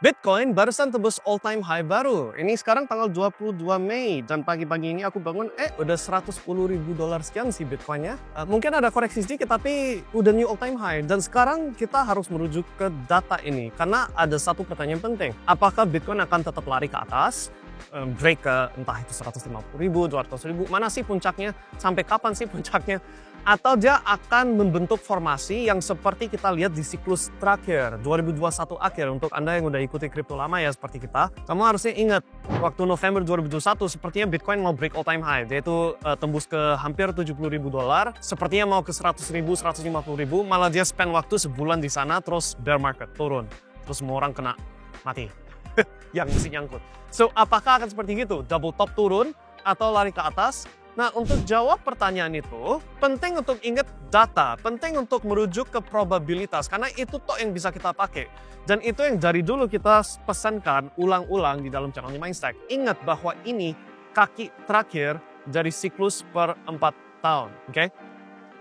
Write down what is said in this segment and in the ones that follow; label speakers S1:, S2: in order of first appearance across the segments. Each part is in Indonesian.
S1: Bitcoin barusan tebus all time high baru. Ini sekarang tanggal 22 Mei dan pagi-pagi ini aku bangun udah 110.000 dolar sekian sih Bitcoinnya. Mungkin ada koreksi sedikit tapi udah new all time high dan sekarang kita harus merujuk ke data ini karena ada satu pertanyaan penting. Apakah Bitcoin akan tetap lari ke atas? Break ke entah itu 150.000, 200.000, mana sih puncaknya? Sampai kapan sih puncaknya? Atau dia akan membentuk formasi yang seperti kita lihat di siklus terakhir 2021 akhir. Untuk Anda yang udah ikuti kripto lama ya seperti kita, kamu harusnya ingat waktu November 2021 sepertinya Bitcoin mau break all time high, yaitu tembus ke hampir 70.000 dolar, sepertinya mau ke 100.000, 150.000, malah dia spend waktu sebulan di sana terus bear market turun, terus semua orang kena mati yang mesti nyangkut. So apakah akan seperti gitu, double top turun atau lari ke atas? Nah, untuk jawab pertanyaan itu, penting untuk ingat data, penting untuk merujuk ke probabilitas, karena itu toh yang bisa kita pakai. Dan itu yang dari dulu kita pesankan ulang-ulang di dalam channelnya Mindstack. Ingat bahwa ini kaki terakhir dari siklus per 4 tahun, oke?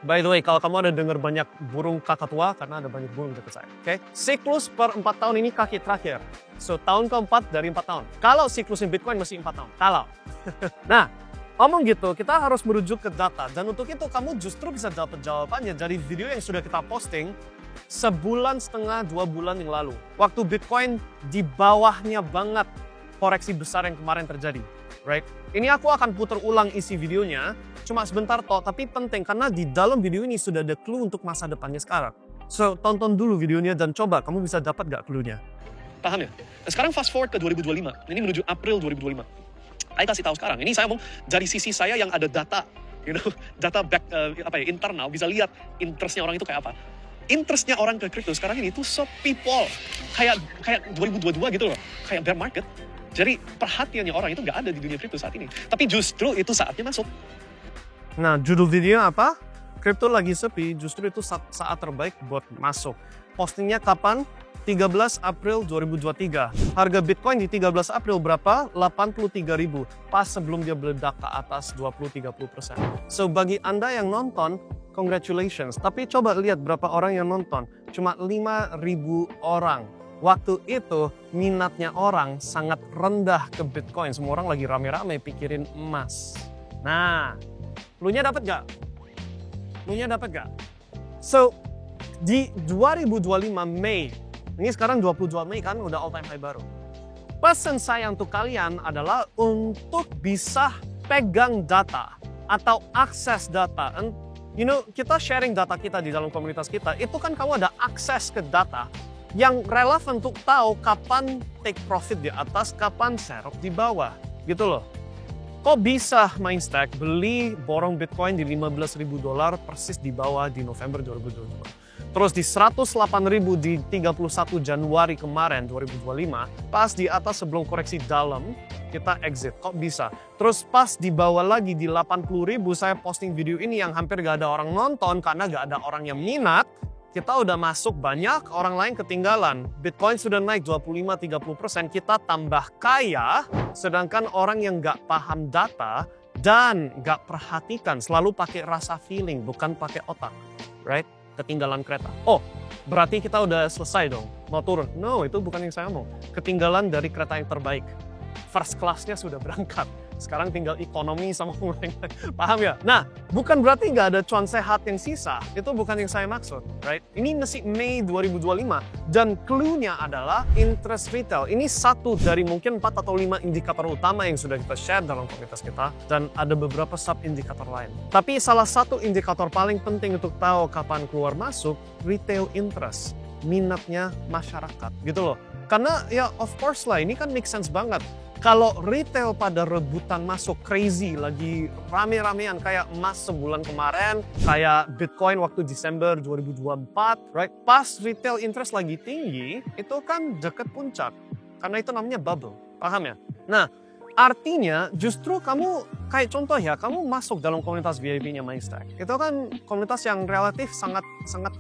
S1: By the way, kalau kamu ada dengar banyak burung kakak tua, karena ada banyak burung dekat saya, oke? Siklus per 4 tahun ini kaki terakhir. So, tahun keempat dari 4 tahun. Kalau siklusnya Bitcoin masih 4 tahun. Kalau. Nah, ngomong gitu, kita harus merujuk ke data. Dan untuk itu kamu justru bisa dapat jawabannya dari video yang sudah kita posting sebulan setengah, 2 bulan yang lalu. Waktu Bitcoin di bawahnya banget koreksi besar yang kemarin terjadi. Right? Ini aku akan putar ulang isi videonya, cuma sebentar toh, tapi penting karena di dalam video ini sudah ada clue untuk masa depannya sekarang. So, tonton dulu videonya dan coba kamu bisa dapat gak clue-nya.
S2: Paham ya? Nah, sekarang fast forward ke 2025. Ini menuju April 2025. Saya kasih tahu sekarang, ini saya ngomong dari sisi saya yang ada data, data back internal, bisa lihat interestnya orang itu kayak apa. Interestnya orang ke crypto sekarang ini tuh people, kayak 2022 gitu loh, kayak bear market. Jadi perhatiannya orang itu nggak ada di dunia crypto saat ini. Tapi justru itu saatnya masuk.
S1: Nah, judul video apa? Crypto lagi sepi, justru itu saat terbaik buat masuk. Postingnya kapan? 13 April 2023. Harga Bitcoin di 13 April berapa? 83.000. Pas sebelum dia meledak ke atas 20-30%. So, bagi Anda yang nonton, congratulations. Tapi coba lihat berapa orang yang nonton. Cuma 5.000 orang. Waktu itu, minatnya orang sangat rendah ke Bitcoin. Semua orang lagi rame-rame pikirin emas. Nah, clue-nya dapat gak? Clue-nya dapat gak? So, di 2025 Mei, ini sekarang 22 Mei kan, udah all time high baru. Pesan saya untuk kalian adalah untuk bisa pegang data atau akses data. And, kita sharing data kita di dalam komunitas kita, itu kan kamu ada akses ke data yang relevan untuk tahu kapan take profit di atas, kapan serok di bawah. Gitu loh. Kok bisa Mindstack beli borong Bitcoin di 15.000 dolar persis di bawah di November 2022? Terus di 108.000 di 31 Januari kemarin 2025, pas di atas sebelum koreksi dalam, kita exit. Kok bisa? Terus pas di bawah lagi di 80.000, saya posting video ini yang hampir gak ada orang nonton karena gak ada orang yang minat. Kita udah masuk banyak, orang lain ketinggalan. Bitcoin sudah naik 25-30%, kita tambah kaya, sedangkan orang yang gak paham data dan gak perhatikan, selalu pakai rasa feeling, bukan pakai otak. Right? Ketinggalan kereta. Oh, berarti kita udah selesai dong, mau turun. No, itu bukan yang saya ngomong. Ketinggalan dari kereta yang terbaik. First class-nya sudah berangkat. Sekarang tinggal ekonomi sama orang. Paham ya? Nah, bukan berarti nggak ada cuan sehat yang sisa. Itu bukan yang saya maksud, right? Ini masih Mei 2025 dan clue-nya adalah interest retail. Ini satu dari mungkin 4 atau 5 indikator utama yang sudah kita share dalam komunitas kita dan ada beberapa sub-indikator lain. Tapi salah satu indikator paling penting untuk tahu kapan keluar masuk, retail interest, minatnya masyarakat, gitu loh. Karena ya of course lah, ini kan make sense banget. Kalau retail pada rebutan masuk crazy, lagi rame-ramean kayak emas sebulan kemarin, kayak Bitcoin waktu Desember 2024, right? Pas retail interest lagi tinggi, itu kan deket puncak. Karena itu namanya bubble, paham ya? Nah, artinya justru kamu, kayak contoh ya, kamu masuk dalam komunitas VIP-nya Mindstack. Itu kan komunitas yang relatif sangat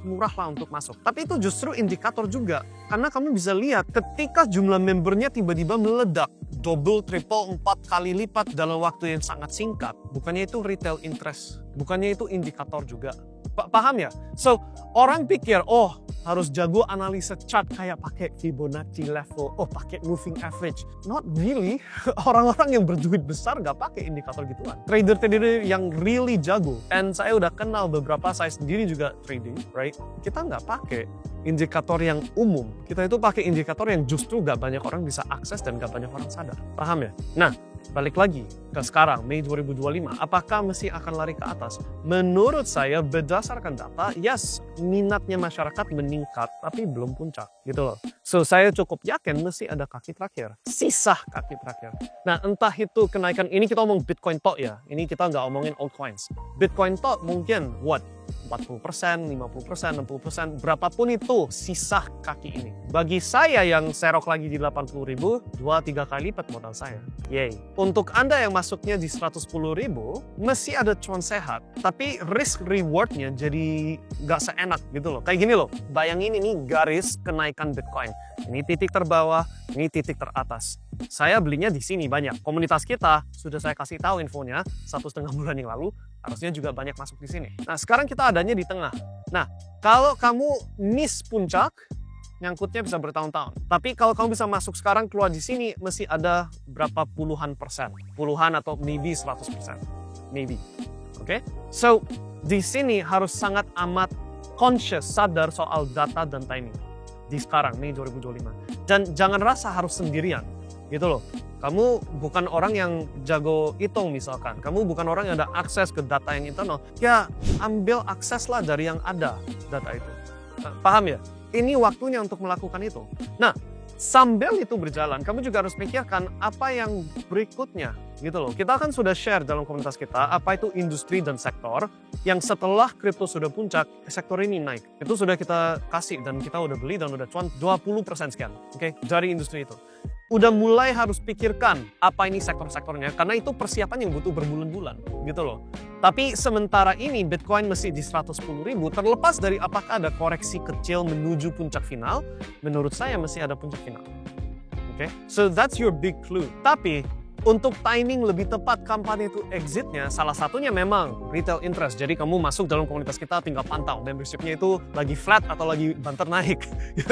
S1: murah lah untuk masuk. Tapi itu justru indikator juga. Karena kamu bisa lihat ketika jumlah membernya tiba-tiba meledak. Double, triple, 4 kali lipat dalam waktu yang sangat singkat. Bukannya itu retail interest. Bukannya itu indikator juga. Paham ya? So, orang pikir, oh harus jago analisa chart kayak pakai Fibonacci level, oh pakai moving average. Not really. Orang-orang yang berduit besar nggak pakai indikator gituan. Trader-trader yang really jago, and saya udah kenal beberapa, saya sendiri juga trading, right? Kita nggak pakai indikator yang umum. Kita itu pakai indikator yang justru nggak banyak orang bisa akses dan nggak banyak orang sadar. Paham ya? Nah, balik lagi ke sekarang, Mei 2025, apakah masih akan lari ke atas? Menurut saya, berdasarkan data, yes, minatnya masyarakat meningkat, tapi belum puncak, gitu loh. So, saya cukup yakin masih ada kaki terakhir, sisa kaki terakhir. Nah, entah itu kenaikan, ini kita ngomong Bitcoin tok ya, ini kita nggak ngomongin altcoins. Bitcoin tok mungkin, 40%, 50%, 60%, berapapun itu sisa kaki ini. Bagi saya yang serok lagi di 80.000, 2-3 kali lipat modal saya. Yay. Untuk Anda yang masuknya di 110.000, masih ada cuan sehat. Tapi risk rewardnya jadi nggak seenak gitu loh. Kayak gini loh, bayangin ini garis kenaikan Bitcoin. Ini titik terbawah, ini titik teratas. Saya belinya di sini banyak. Komunitas kita sudah saya kasih tahu infonya 1,5 bulan yang lalu. Harusnya juga banyak masuk di sini. Nah, sekarang kita adanya di tengah. Nah, kalau kamu miss puncak, nyangkutnya bisa bertahun-tahun. Tapi kalau kamu bisa masuk sekarang, keluar di sini, mesti ada berapa puluhan persen. Puluhan atau maybe 100%. Maybe. Oke? So, di sini harus sangat amat conscious, sadar soal data dan timing. Di sekarang, Mei 2025. Dan jangan rasa harus sendirian. Gitu loh. Kamu bukan orang yang jago hitung misalkan. Kamu bukan orang yang ada akses ke data yang internal. Ya, ambil akses lah dari yang ada data itu. Nah, paham ya? Ini waktunya untuk melakukan itu. Nah, sambil itu berjalan, kamu juga harus pikirkan apa yang berikutnya. Gitu loh. Kita kan sudah share dalam komunitas kita, apa itu industri dan sektor yang setelah kripto sudah puncak, sektor ini naik. Itu sudah kita kasih dan kita udah beli dan udah cuan 20% sekian. Oke, dari industri itu. Udah mulai harus pikirkan apa ini sektor-sektornya, karena itu persiapan yang butuh berbulan-bulan, gitu loh. Tapi sementara ini Bitcoin masih di 110.000, terlepas dari apakah ada koreksi kecil menuju puncak final, menurut saya masih ada puncak final. Oke, so that's your big clue. Tapi untuk timing lebih tepat kapan itu exitnya, salah satunya memang retail interest. Jadi kamu masuk dalam komunitas kita tinggal pantau membershipnya itu lagi flat atau lagi banter naik.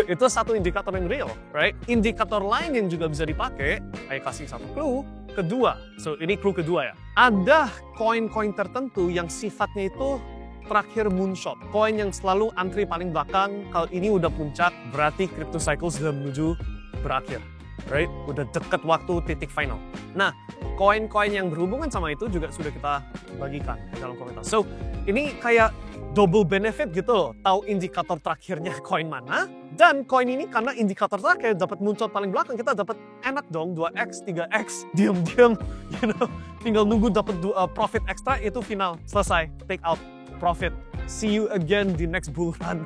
S1: Itu satu indikator yang real, right? Indikator lain yang juga bisa dipakai, saya kasih satu clue. Kedua, so ini clue kedua ya. Ada koin-koin tertentu yang sifatnya itu terakhir moonshot. Koin yang selalu antri paling belakang, kalau ini udah puncak, berarti crypto cycle sudah menuju berakhir. Right? Udah deket waktu titik final. Nah, koin-koin yang berhubungan sama itu juga sudah kita bagikan dalam komentar. So, ini kayak double benefit gitu loh. Tahu indikator terakhirnya koin mana, dan koin ini karena indikator terakhir dapat muncul paling belakang, kita dapat enak dong 2x, 3x, diam-diam, tinggal nunggu dapat profit ekstra, itu final, selesai, take out profit. See you again di next bull run.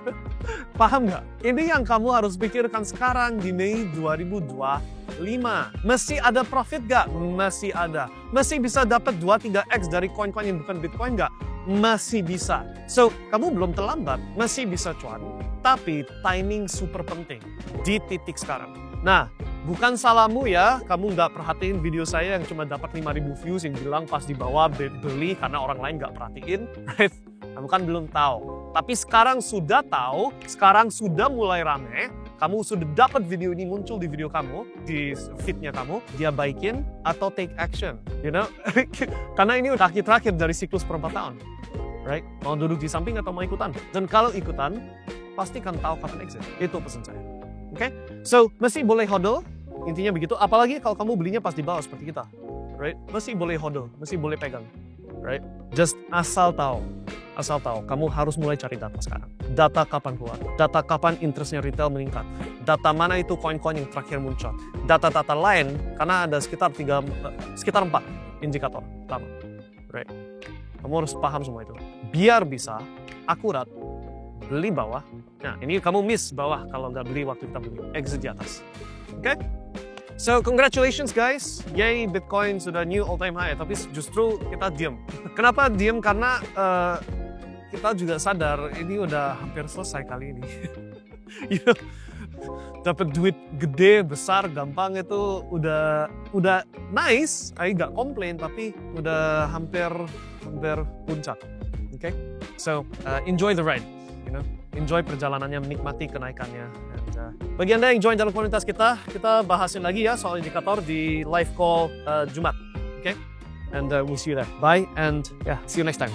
S1: Paham nggak? Ini yang kamu harus pikirkan sekarang di Mei 2025. Masih ada profit nggak? Masih ada. Masih bisa dapat 2-3x dari koin-koin yang bukan Bitcoin nggak? Masih bisa. So, kamu belum terlambat, masih bisa cuan. Tapi timing super penting di titik sekarang. Nah, bukan salahmu ya, kamu nggak perhatiin video saya yang cuma dapat 5.000 views yang bilang pas di bawah beli karena orang lain nggak perhatiin, right? Kamu kan belum tahu. Tapi sekarang sudah tahu, sekarang sudah mulai rame, kamu sudah dapat video ini muncul di video kamu, di feed-nya kamu, dia baikin atau take action, you know? Karena ini udah kaki terakhir dari siklus per 4 tahun, right? Mau duduk di samping atau mau ikutan? Dan kalau ikutan, pastikan tahu kapan exit. Itu pesan saya. Oke? So, masih boleh hodl, intinya begitu. Apalagi kalau kamu belinya pas di bawah seperti kita, right? Masih boleh hodl, masih boleh pegang, right? Just asal tahu, kamu harus mulai cari data sekarang. Data kapan keluar, data kapan interestnya retail meningkat, data mana itu koin-koin yang terakhir muncul, data-data lain, karena ada sekitar 4 indikator utama, right? Kamu harus paham semua itu, biar bisa akurat beli bawah. Nah, ini kamu miss bawah kalau nggak beli waktu kita beli, exit di atas, oke? So, congratulations guys, yay Bitcoin sudah new all time high, tapi justru kita diem. Kenapa diem? Karena kita juga sadar ini udah hampir selesai kali ini. You know, dapat duit gede, besar, gampang itu udah nice, saya nggak komplain, tapi udah hampir puncak, oke? So enjoy the ride, enjoy perjalanannya, menikmati kenaikannya. And, bagi Anda yang join dalam komunitas kita bahasin lagi ya soal indikator di live call Jumat. Okay? And we'll see you there. Bye and see you next time.